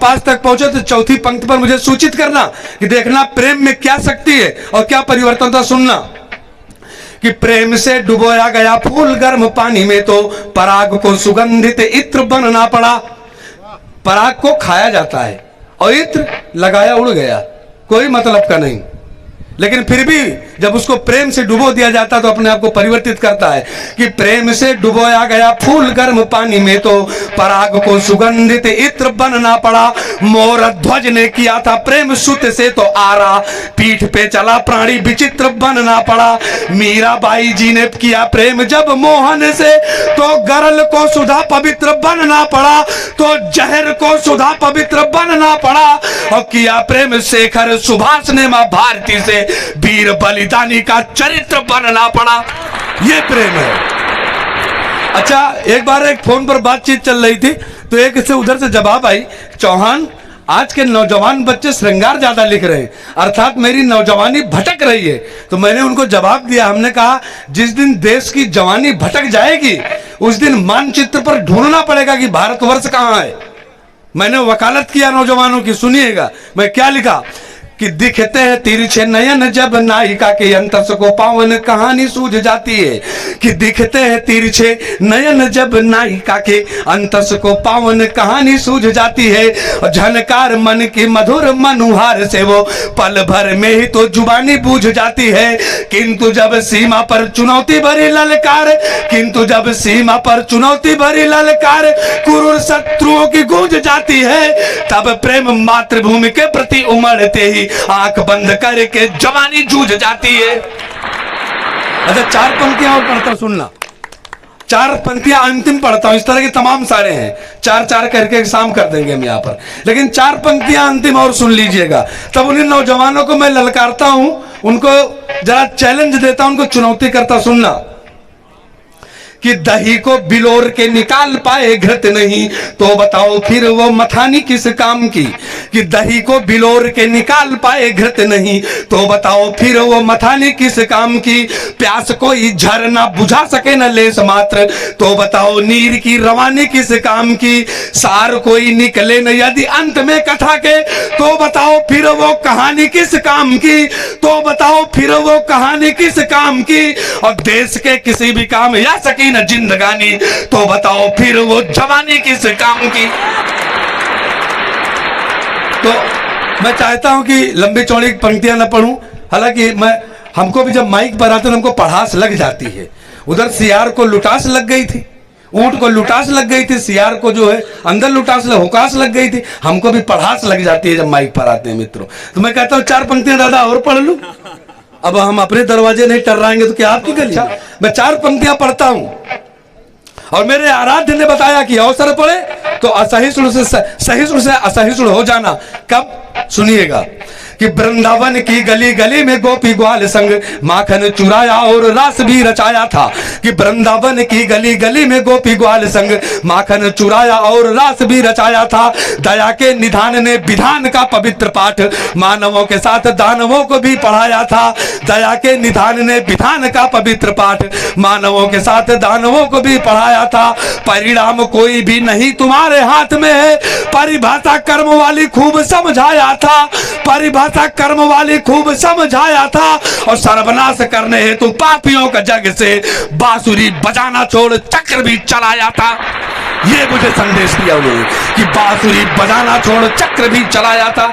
पास तक पहुंचे तो चौथी पंक्ति पर मुझे सूचित करना कि देखना प्रेम में क्या शक्ति है और क्या परिवर्तन होता। सुनना कि प्रेम से डुबोया गया फूल गर्म पानी में तो पराग को सुगंधित इत्र बनना पड़ा। पराग को खाया जाता है और इत्र लगाया उड़ गया, कोई मतलब का नहीं, लेकिन फिर भी जब उसको प्रेम से डुबो दिया जाता है तो अपने आप को परिवर्तित करता है कि प्रेम से डुबोया गया फूल गर्म पानी में तो पराग को सुगंधित इत्र बनना पड़ा। मोर ध्वज ने किया था प्रेम सुत से तो आरा, पीठ पे चला प्राणी विचित्र बनना पड़ा। मीराबाई जी ने किया प्रेम जब मोहन से तो गरल को सुधा पवित्र बनना पड़ा, तो जहर को सुधा पवित्र बनना पड़ा। और किया प्रेम शेखर सुभाष ने मां भारती से वीर बलिदानी का चरित्र बनना पड़ा। ये प्रेम है। अच्छा, एक बार एक फोन पर बातचीत चल रही थी तो एक से उधर से जवाब आई, चौहान आज के नौजवान बच्चे श्रृंगार ज्यादा लिख रहे हैं, अर्थात मेरी नौजवानी भटक रही है। तो मैंने उनको जवाब दिया, हमने कहा जिस दिन देश की जवानी भटक जाएगी उस दिन मानचित्र पर ढूंढना पड़ेगा कि भारतवर्ष कहां है। मैंने वकालत किया नौजवानों की, सुनिएगा मैं क्या लिखा कि दिखते हैं तिरछे नयन जब नायिका के अंतस को पावन कहानी सूझ जाती है, कि दिखते हैं तिरछे नयन जब नायिका के अंतस को पावन कहानी सूझ जाती है। झनकार मन की मधुर मनुहार से वो पल भर में ही तो जुबानी बूझ जाती है। किंतु जब सीमा पर चुनौती भरी ललकार, किंतु जब सीमा पर चुनौती भरी ललकार क्रूर शत्रुओं की गूंज जाती है, तब प्रेम मातृभूमि के प्रति उमड़ते ही आंख बंद करके जवानी जूझ जाती है। अच्छा, 4 पंक्तियां और पढ़ता, सुनना। 4 पंक्तियां अंतिम पढ़ता हूं, इस तरह के तमाम सारे हैं, 4-4 करके शाम कर देंगे हम यहां पर, लेकिन 4 पंक्तियां अंतिम और सुन लीजिएगा। तब उन्हीं नौजवानों को मैं ललकारता हूं, उनको जरा चैलेंज देता हूं, उनको चुनौती करता। सुनना कि दही को बिलोर के निकाल पाए घृत नहीं तो बताओ फिर वो मथानी किस काम की। कि दही को बिलोर के निकाल पाए घृत नहीं तो बताओ फिर वो मथानी किस काम की। प्यास कोई झरना बुझा सके न लेस मात्र तो बताओ नीर की रवानी किस काम की। सार कोई निकले न यदि अंत में कथा के तो बताओ फिर वो कहानी किस काम की। तो बताओ फिर वो कहानी किस काम की। और देश के किसी भी काम या सकी न जिंदगानी तो बताओ फिर वो जवानी किस काम की। तो मैं चाहता हूं कि लंबी चौड़ी पंक्तियां न पढ़ूं, हालांकि हमको भी जब माइक पर आते हैं हमको पढ़ास लग जाती है। उधर सियार को लुटास लग गई थी, ऊंट को लुटास लग गई थी, सियार को जो है अंदर लुटास हुकास लग गई थी, हमको भी पढ़ास लग जाती है जब माइक पर आते हैं मित्रों। तो मैं कहता हूं 4 पंक्तियां दादा और पढ़ लूं, अब हम अपने दरवाजे नहीं टर्राएंगे तो क्या आपकी गली। मैं 4 पंक्तियां पढ़ता हूं और मेरे आराध्य ने बताया कि अवसर पड़े तो असहिष्णु से सहिष्णु से असहिष्णु हो जाना। कब? सुनिएगा कि वृंदावन की गली गली में गोपी ग्वाल संग माखन चुराया और रास भी रचाया था। कि वृंदावन की गली गली में गोपी ग्वाल संग माखन चुराया और रास भी रचाया था। दया के निधान ने विधान का पवित्र पाठ मानवों के साथ दानवों को भी पढ़ाया था। दया के निधान ने विधान का पवित्र पाठ मानवों के साथ दानवों को भी पढ़ाया था। परिणाम कोई भी नहीं तुम्हारे हाथ में है, परिभाषा कर्म वाली खूब समझाया था। परिभाषा कर्म वाली खूब समझाया था। और सर्वनाश करने हेतु पापियों का जग से बांसुरी बजाना छोड़ चक्र भी चलाया था। ये मुझे संदेश दिया उन्होंने कि बांसुरी बजाना छोड़ चक्र भी चलाया था।